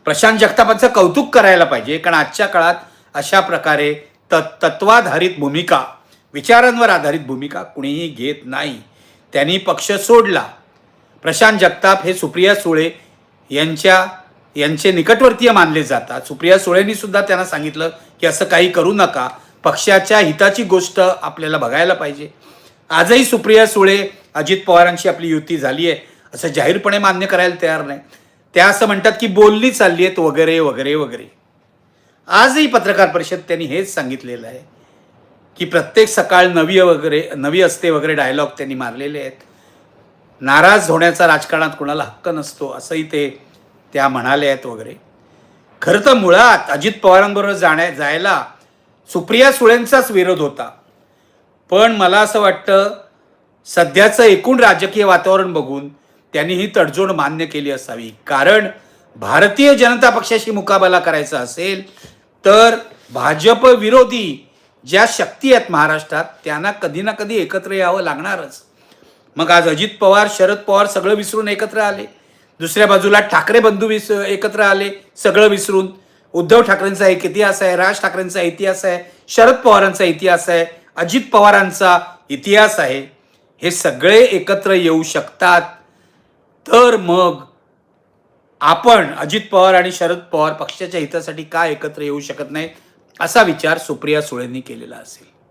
प्रशांत जगतापांचं कौतुक करायला पाहिजे, कारण आजच्या काळात अशा प्रकारे तत्वाधारित भूमिका, विचारांवर आधारित भूमिका कुणीही घेत नाही. त्यांनी पक्ष सोडला. प्रशांत जगताप हे सुप्रिया सुळे यांचे निकटवर्तीय मानले जातात. सुप्रिया सुळेंनी सुद्धा त्यांना सांगितलं की असं काही करू नका, पक्षाच्या हिताची गोष्ट आपल्याला बघायला पाहिजे. आजही सुप्रिया सुळे अजित पवारांशी आपली युती झाली आहे असं जाहीरपणे मान्य करायला तयार नाही. त्या असं म्हणतात की बोलणी चालली आहेत वगैरे वगैरे वगैरे. आजही पत्रकार परिषद त्यांनी हेच सांगितलेलं आहे की प्रत्येक सकाळ नवी असते वगैरे डायलॉग त्यांनी मारलेले आहेत. नाराज होण्याचा राजकारणात कुणाला हक्क नसतो असंही त्या म्हणाले आहेत वगैरे. खरं तर मुळात अजित पवारांबरोबर जायला सुप्रिया सुळेंचाच विरोध होता. पण मला असं वाटतं सध्याचं एकूण राजकीय वातावरण बघून त्यांनी ही तडजोड मान्य केली असावी. कारण भारतीय जनता पक्षाशी मुकाबला करायचा असेल तर भाजप विरोधी ज्या शक्ती आहेत महाराष्ट्रात त्यांना कधी ना कधी एकत्र यावं लागणारच. मग आज अजित पवार, शरद पवार सगळं विसरून एकत्र आले. दुसऱ्या बाजूला ठाकरे बंधू एकत्र आले सगळं विसरून. उद्धव ठाकरेंचा एक इतिहास आहे, राज ठाकरेंचा इतिहास आहे, शरद पवारांचा इतिहास आहे, अजित पवारांचा इतिहास आहे. हे सगळे एकत्र येऊ शकतात. तर मग आपण अजित पवार आणि शरद पवार पक्षाच्या हितासाठी का एकत्र येऊ शकत नाही असा विचार सुप्रिया सुळेंनी केलेला असेल.